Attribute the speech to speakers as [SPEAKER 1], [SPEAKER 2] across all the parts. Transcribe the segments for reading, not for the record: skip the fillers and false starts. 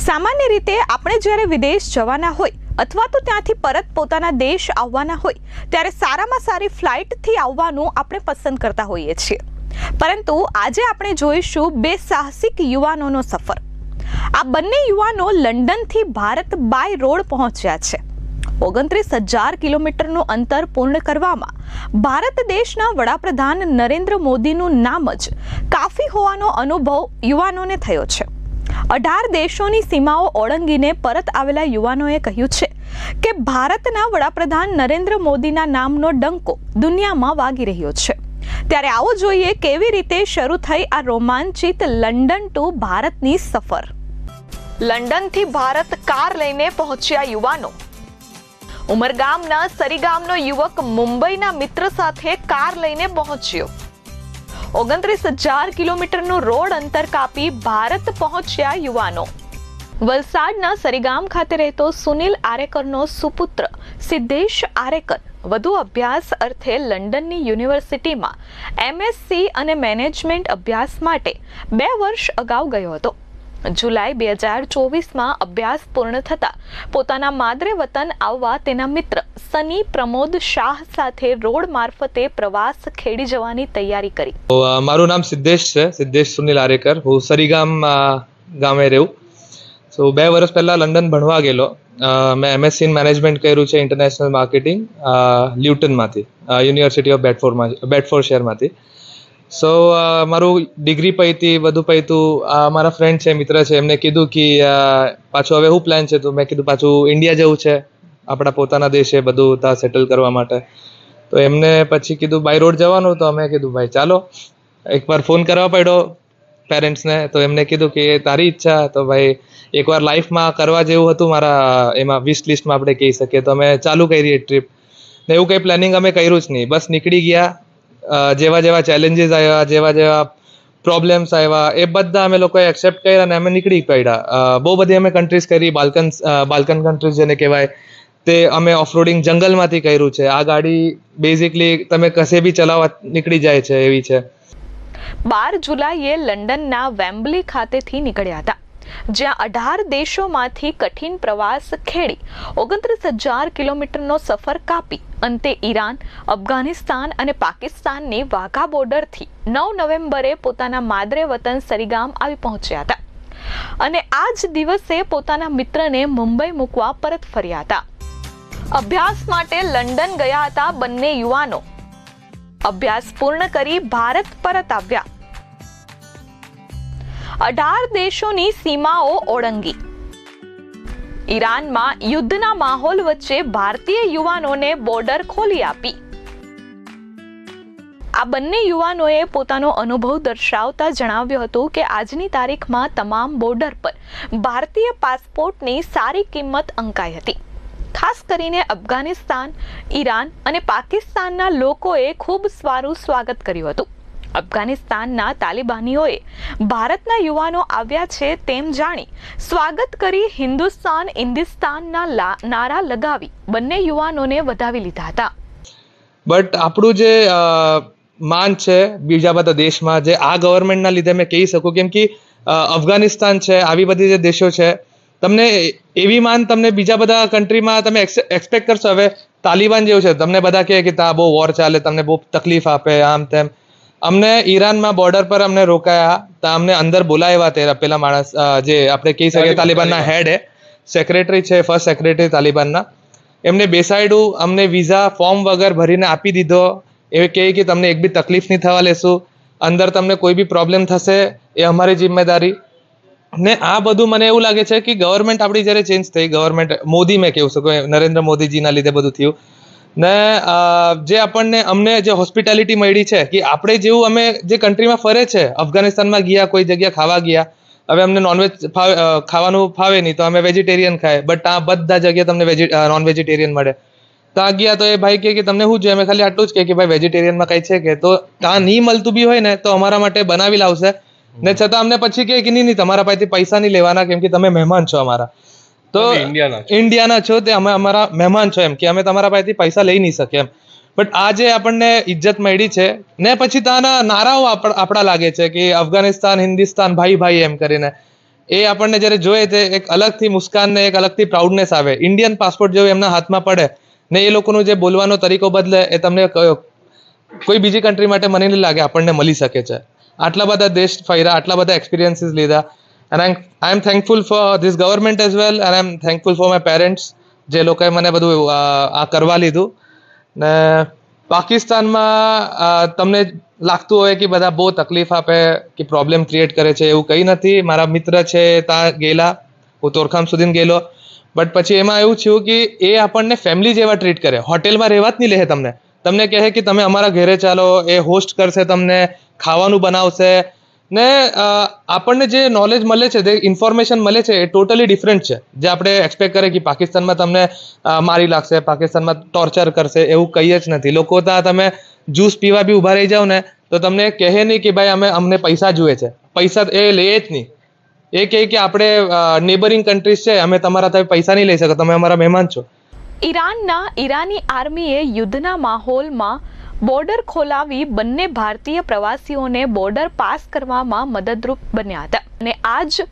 [SPEAKER 1] સામાન્ય રીતે આપણે જ્યારે વિદેશ જવાના હોય અથવા તો ત્યાંથી પરત પોતાના દેશ આવવાના હોય ત્યારે સારામાં સારી ફ્લાઇટથી આવવાનું આપણે પસંદ કરતા હોઈએ છીએ, પરંતુ આજે આપણે જોઈશું બે સાહસિક યુવાનોનો સફર। આ બંને યુવાનો લંડનથી ભારત બાય રોડ પહોંચ્યા છે। 29,000 કિલોમીટરનું અંતર પૂર્ણ કરવામાં ભારત દેશના વડાપ્રધાન નરેન્દ્ર મોદીનું નામ જ કાફી હોવાનો અનુભવ યુવાનોને થયો છે। 18 દેશોની સીમાઓ ઓળંગીને પરત આવેલા યુવાનોએ કહ્યું છે કે ભારતના વડાપ્રધાન નરેન્દ્ર મોદીના નામનો ડંકો દુનિયામાં વાગી રહ્યો છે। ત્યારે આવો જોઈએ કેવી રીતે શરૂ થઈ આ રોમાંચિત લંડન ટુ ભારતની સફર। લંડનથી ભારત કાર લઈને પહોંચ્યા યુવાનો। ઉમરગામના સરીગામનો યુવક મુંબઈના મિત્ર સાથે કાર લઈને પહોંચ્યો। 29,000 કિલોમીટરનું રોડ અંતર કાપી ભારત પહોંચ્યા યુવાનો। વલસાડના સરીગામ ખાતે રહેતો સુનિલ આરેકરનો સુપુત્ર સિદ્ધેશ આરેકર વધુ અભ્યાસ અર્થે લંડનની યુનિવર્સિટીમાં એમએસસી અને મેનેજમેન્ટ અભ્યાસ માટે 2 વર્ષ અગાઉ ગયો હતો। જુલાઈ 2024માં અભ્યાસ પૂર્ણ થતા પોતાના માદરે વતન આવવા તેના મિત્ર સની પ્રમોદ શાહ સાથે રોડ મારફતે પ્રવાસ ખેડી જવાની તૈયારી કરી।
[SPEAKER 2] મારું નામ સિદ્ધેશ છે, સિદ્ધેશ સુનિલ આરેકર। હું સરીગામ ગામે રહું। 2 વર્ષ પહેલા લંડન ભણવા ગયેલો। મેં એમએસસી ઇન મેનેજમેન્ટ કર્યું છે ઇન્ટરનેશનલ માર્કેટિંગ લ્યુટનમાંથી, યુનિવર્સિટી ઓફ બેડફોર્ડશાયરમાંથી। મારું ડિગ્રી પૈતી બધું પૈતું। મારા ફ્રેન્ડ છે, મિત્ર છે, એમને કીધું કે પાછું હવે શું પ્લાન છે, તો મેં કીધું પાછું ઇન્ડિયા જવું છે, આપણા પોતાના દેશે બધું ત્યાં સેટલ કરવા માટે। તો એમને પછી કીધું બાય રોડ જવાનું, તો અમે કીધું ભાઈ ચાલો। એકવાર ફોન કરવા પડ્યો પેરેન્ટ્સને, તો એમને કીધું કે તારી ઈચ્છા, તો ભાઈ એકવાર લાઈફમાં કરવા જેવું હતું મારા એમાં વિશ લિસ્ટમાં આપણે કહી શકીએ, તો અમે ચાલુ કરી એ ટ્રીપ। ને એવું કંઈ પ્લાનિંગ અમે કર્યું જ નહીં, બસ નીકળી ગયા। જેવા જેવા ચેલેન્જીસ આવ્યા, જેવા જેવા પ્રોબ્લેમ્સ આવ્યા, એ બધા અમે લોકોએ એક્સેપ્ટ કર્યા અને અમે નીકળી પડ્યા। બહુ બધી અમે કન્ટ્રીઝ કરી, બાલ્કન કન્ટ્રીઝ જેને કહેવાય, તે અમે ઓફરોડિંગ જંગલમાંથી કર્યું છે। આ ગાડી બેઝિકલી તમે કશે બી ચલાવવા નીકળી જાય છે એવી છે।
[SPEAKER 1] 12 જુલાઈએ લંડનના વેમ્બલી ખાતેથી નીકળ્યા હતા, જ્યાં 18 દેશોમાંથી કઠિન પ્રવાસ ખેડી 29,000 કિલોમીટરનો સફર કાપી અંતે ઈરાન, અફઘાનિસ્તાન અને પાકિસ્તાનની વાઘા બોર્ડરથી 9 નવેમ્બરે પોતાના માદરે વતન સરીગામ આવી પહોંચ્યા હતા અને આ જ દિવસે પોતાના મિત્રને મુંબઈ મૂકવા પરત ફર્યા હતા। અભ્યાસ માટે લંડન ગયા હતા બંને યુવાનો। અભ્યાસ પૂર્ણ કરી ભારત પરત આવ્યા। 18 દેશોની સીમાઓ ઓળંગી। ઈરાનમાં યુદ્ધના માહોલ વચ્ચે ભારતીય યુવાનોને બોર્ડર ખોલી આપી। આ બંને યુવાનોએ પોતાનો અનુભવ દર્શાવતા જણાવ્યું હતું કે આજની તારીખમાં તમામ બોર્ડર પર ભારતીય પાસપોર્ટની સારી કિંમત અંકાઈ હતી। ખાસ કરીને અફઘાનિસ્તાન, ઈરાન અને પાકિસ્તાનના લોકોએ ખૂબ સારું સ્વાગત કર્યું હતું। અફઘાનિસ્તાનના તાલિબાનીઓએ ભારતના યુવાનો આવ્યા છે તેમ જાણી સ્વાગત કરી હિન્દુસ્તાન ઇન્દિસ્તાનના નારા લગાવી બંને યુવાનોને વધાવી લીધા હતા।
[SPEAKER 2] બટ આપણું જે માન છે બીજા બધા દેશમાં, જે આ ગવર્મેન્ટના લીધે મેં કહી શકું, કેમ કે અફઘાનિસ્તાન છે, આવી બધી જે દેશો છે, તમને એવી માન તમને બીજા બધા કન્ટ્રીમાં તમે એક્સપેક્ટ કરશો। હવે તાલિબાન જેવું છે, તમને બધા કહે કે ત્યાં બહુ વોર ચાલે, તમને બહુ તકલીફ આપે, આમ તેમ। અમને ઈરાનમાં બોર્ડર પર અમને રોકાયા, ત્યાં અમને અંદર બોલાવ્યા। તે પેલા માણસ જે આપણે કહી શકીએ તાલિબાનના હેડ સેક્રેટરી છે, ફર્સ્ટ સેક્રેટરી તાલિબાનના, એમને બેસાડ્યું, અમને વિઝા ફોર્મ વગર ભરીને આપી દીધો। એ કહે કે તમને એક બી તકલીફ નહીં થવા લેશું, અંદર તમને કોઈ બી પ્રોબ્લેમ થશે એ અમારી જિમ્મેદારી। ને આ બધું મને એવું લાગે છે કે ગવર્મેન્ટ આપણી જ્યારે ચેન્જ થઈ, ગવર્મેન્ટ મોદી મેં કહું શકું, નરેન્દ્ર મોદીજીના લીધે બધું થયું ને। જે આપણને અમને જે હોસ્પિટાલિટી મળી છે કે આપણે જેવું અમે જે કન્ટ્રીમાં ફરે છે, અફઘાનિસ્તાનમાં ગયા, કોઈ જગ્યા ખાવા ગયા, હવે અમને નોનવેજ ખાવાનું ફાવે નહીં, તો અમે વેજીટેરિયન ખાય, બટ આ બધા જગ્યાએ તમને નોન વેજીટેરિયન મળે। ત્યાં ગયા તો એ ભાઈ કે તમને શું જોઈએ, અમે ખાલી આટલું જ કે ભાઈ વેજીટેરિયનમાં કંઈ છે કે, તો ત્યાં નહીં મળતું બી હોય ને તો અમારા માટે બનાવી લાવશે ને, છતાં અમને પછી કે નહીં તમારા પાસેથી પૈસા નહીં લેવાના, કેમ કે તમે મહેમાન છો અમારા, તો ઇન્ડિયાના છો, તે અમે અમારા મહેમાન છો, એમ કે અમે તમારા પાસેથી પૈસા લઈ નહીં શકીએ એમ। બટ આ જે આપણને ઇજ્જત મળી છે ને, પછી ત્યાંના નારાઓ આપણા લાગે છે કે અફઘાનિસ્તાન, હિન્દુસ્તાન, ભાઈ ભાઈ એમ કરીને, એ આપણને જ્યારે જોઈએ તે એક અલગથી મુસ્કાન ને એક અલગથી પ્રાઉડનેસ આવે. ઇન્ડિયન પાસપોર્ટ જેવું એમના હાથમાં પડે ને એ લોકોનું જે બોલવાનો તરીકો બદલે એ તમને કોઈ બીજી કન્ટ્રી માટે મને નહીં લાગે આપણને મળી શકે છે. આટલા બધા દેશ ફર્યા, આટલા બધા એક્સપિરિયન્સીસ લીધા. And I M thankful for this government as well, and I M thankful for my parents, જે લોકોએ મને બધું આ કરવા લીધું. ને પાકિસ્તાનમાં તમને લાગતું હોય કે બધા બહુ તકલીફ આપે કે પ્રોબ્લેમ ક્રિએટ કરે છે, એવું કંઈ નથી. મારા મિત્ર છે ત્યાં ગયેલા, હું તોરખામ સુધી ગયેલો, બટ પછી એમાં એવું થયું કે એ આપણને ફેમિલી જેવા ટ્રીટ કરે. હોટેલમાં રહેવા જ નહીં લે તમને, તમને કહે કે તમે અમારા ઘરે ચાલો, એ હોસ્ટ કરશે, તમને ખાવાનું બનાવશે ને આપણને જે નોલેજ મળે છે, જે ઇન્ફોર્મેશન મળે છે એ ટોટલી ડિફરન્ટ છે. જે આપણે એક્સપેક્ટ કરીએ કે પાકિસ્તાનમાં તમને મારી લાગશે, પાકિસ્તાનમાં ટોર્ચર કરશે, એવું કંઈ જ નથી. લોકો ત્યાં તમે જ્યુસ પીવા બી ઊભા રહી જાઓ ને તો તમને કહે નહીં કે ભાઈ અમને પૈસા જોઈએ છે, પૈસા એ લે જ નહીં. એ કહે કે આપણે નેબરિંગ કન્ટ્રીઝ છે, અમે તમારા તમે પૈસા નહીં લઈ શકો, તમે અમારા મહેમાન છો.
[SPEAKER 1] ઈરાનના ઈરાની આર્મીએ યુદ્ધના માહોલમાં બોર્ડર ખોલાવી બંને ભારતીય પ્રવાસીઓને બોર્ડર પાસ કરવામાં મદદરૂપ બન્યા હતા અને આ જ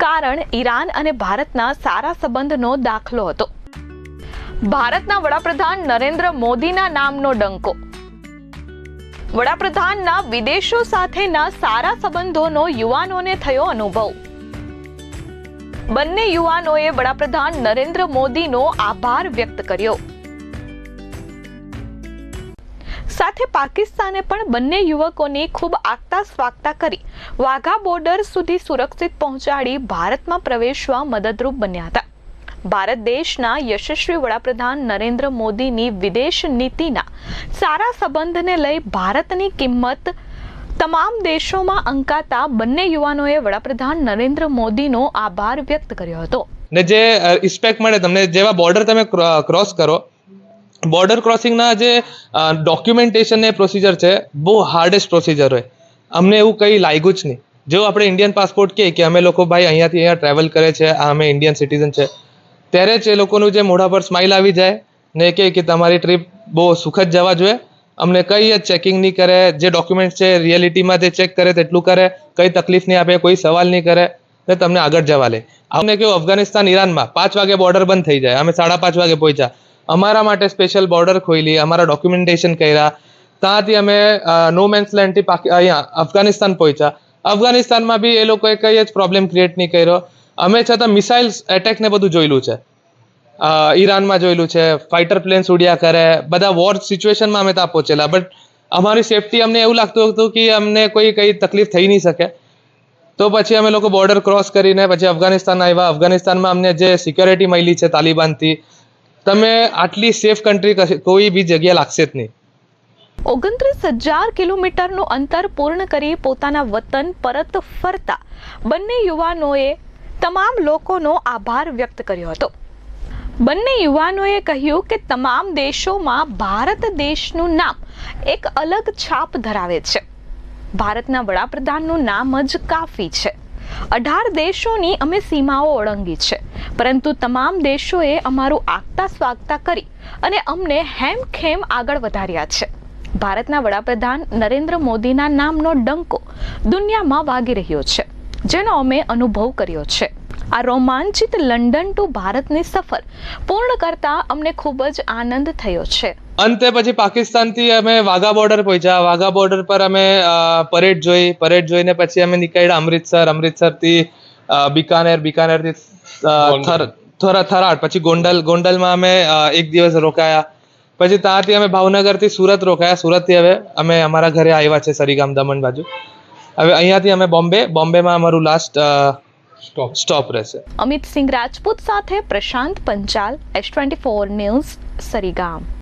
[SPEAKER 1] કારણ ઈરાન અને ભારતના સારા સંબંધનો દાખલો હતો. ભારતના વડાપ્રધાન નરેન્દ્ર મોદીના નામનો ડંકો. વડાપ્રધાનના વિદેશો સાથેના સારા સંબંધોનો યુવાનોને થયો અનુભવ. બંને યુવાનોએ વડાપ્રધાન નરેન્દ્ર મોદીનો આભાર વ્યક્ત કર્યો. સાથે પાકિસ્તાને પણ બંને યુવકોની ખૂબ આગતા સ્વાગતા કરી વાઘા બોર્ડર સુધી સુરક્ષિત પહોંચાડી ભારતમાં પ્રવેશવા મદદરૂપ બન્યા હતા. ભારત દેશના યશસ્વી વડાપ્રધાન નરેન્દ્ર મોદીની વિદેશ નીતિના સારા સંબંધને લઈ ભારતની કિંમત તમામ દેશોમાં અંકાતા બંને યુવાનોએ વડાપ્રધાન નરેન્દ્ર મોદીનો આભાર વ્યક્ત કર્યો હતો.
[SPEAKER 2] ને જે રિસ્પેક્ટ મળે તમને, જેવા બોર્ડર તમે ક્રોસ કરો, બોર્ડર ક્રોસિંગના જે ડોક્યુમેન્ટેશન ને પ્રોસિજર છે બહુ હાર્ડેસ્ટ પ્રોસિજર હોય. અમને એવું કંઈ લાગ્યું જ નહીં. જો આપણે ઇન્ડિયન પાસપોર્ટ કહે કે અમે લોકો ભાઈ અહીંયાથી અહીંયા ટ્રાવેલ કરે છે, આ અમે ઇન્ડિયન સિટીઝન છે, ત્યારે જ એ લોકોનું જે મોઢા પર સ્માઇલ આવી જાય ને કહે કે તમારી ટ્રીપ બહુ સુખદ જવા જોઈએ. અમને કંઈ જ ચેકિંગ નહીં કરે, જે ડોક્યુમેન્ટ છે રિયાલિટીમાં જે ચેક કરે તેટલું કરે, કંઈ તકલીફ નહીં આપે, કોઈ સવાલ નહીં કરે ને તમને આગળ જવા લે. અમને કેવું અફઘાનિસ્તાન ઈરાનમાં 5 વાગે બોર્ડર બંધ થઈ જાય, અમે 5:30 વાગે પહોંચ્યા. અમારા માટે સ્પેશિયલ બોર્ડર ખોલી, અમારા ડોક્યુમેન્ટેશન કર્યા, ત્યાંથી અમે નો મેન્સ લેન્ડથી અહીંયા અફઘાનિસ્તાન પહોંચ્યા. અફઘાનિસ્તાનમાં બી એ લોકોએ કંઈ જ પ્રોબ્લેમ ક્રિએટ નહીં કર્યો. અમે છતાં મિસાઇલ્સ એટેક ને બધું જોયેલું છે, ઈરાનમાં જોયેલું છે, ફાઇટર પ્લેન્સ ઉડ્યા કરે, બધા વોર સિચ્યુએશનમાં અમે ત્યાં પહોંચેલા. બટ અમારી સેફટી અમને એવું લાગતું હતું કે અમને કંઈ તકલીફ થઈ નહીં શકે. તો પછી અમે લોકો બોર્ડર ક્રોસ કરીને પછી અફઘાનિસ્તાન આવ્યા. અફઘાનિસ્તાનમાં અમને જે સિક્યોરિટી મળી છે તાલિબાનથી, તમે આટલી સેફ કન્ટ્રી કોઈ બી જગ્યા લાગશે જ નહીં.
[SPEAKER 1] 29,000 કિલોમીટરનું અંતર પૂર્ણ કરી પોતાના વતન પરત ફરતા બંને યુવાનોએ તમામ લોકોનો આભાર વ્યક્ત કર્યો હતો. બંને યુવાનોએ કહ્યું કે તમામ દેશોમાં ભારત દેશનું નામ એક અલગ છાપ ધરાવે છે. ભારતના વડાપ્રધાનનું નામ જ કાફી છે. 18 દેશોની અમે સીમાઓ ઓળંગી છે, પરંતુ તમામ દેશોએ અમારું આગતા સ્વાગતા કરી અને અમને હેમખેમ આગળ વધાર્યા છે. ભારતના વડાપ્રધાન નરેન્દ્ર મોદીના નામનો ડંકો દુનિયામાં વાગી રહ્યો છે, જેનો અમે અનુભવ કર્યો છે. આ રોમાંચિત લંડન ટુ ભારતની સફર પૂર્ણ કરતા અમને ખૂબ જ આનંદ થયો છે.
[SPEAKER 2] અંતે પછી પાકિસ્તાનથી અમે વાઘા બોર્ડર પહોંચ્યા. વાઘા બોર્ડર પર અમે પરેડ જોઈને પછી અમે નીકળ્યા અમૃતસરથી બિકાનેરથી થરાદ, પછી ગોંડલમાં અમે એક દિવસ રોકાયા. પછી ત્યાંથી અમે ભાવનગરથી સુરત રોકાયા. સુરતથી હવે અમે અમારા ઘરે આવ્યા છે સરીગામ દમણ બાજુ. હવે અહીંયાથી અમે બોમ્બેમાં અમારું લાસ્ટ સ્ટોપ રહેશે.
[SPEAKER 1] અમિત સિંહ રાજપૂત સાથે પ્રશાંત પંચાલ, S24 ન્યૂઝ, સરીગામ.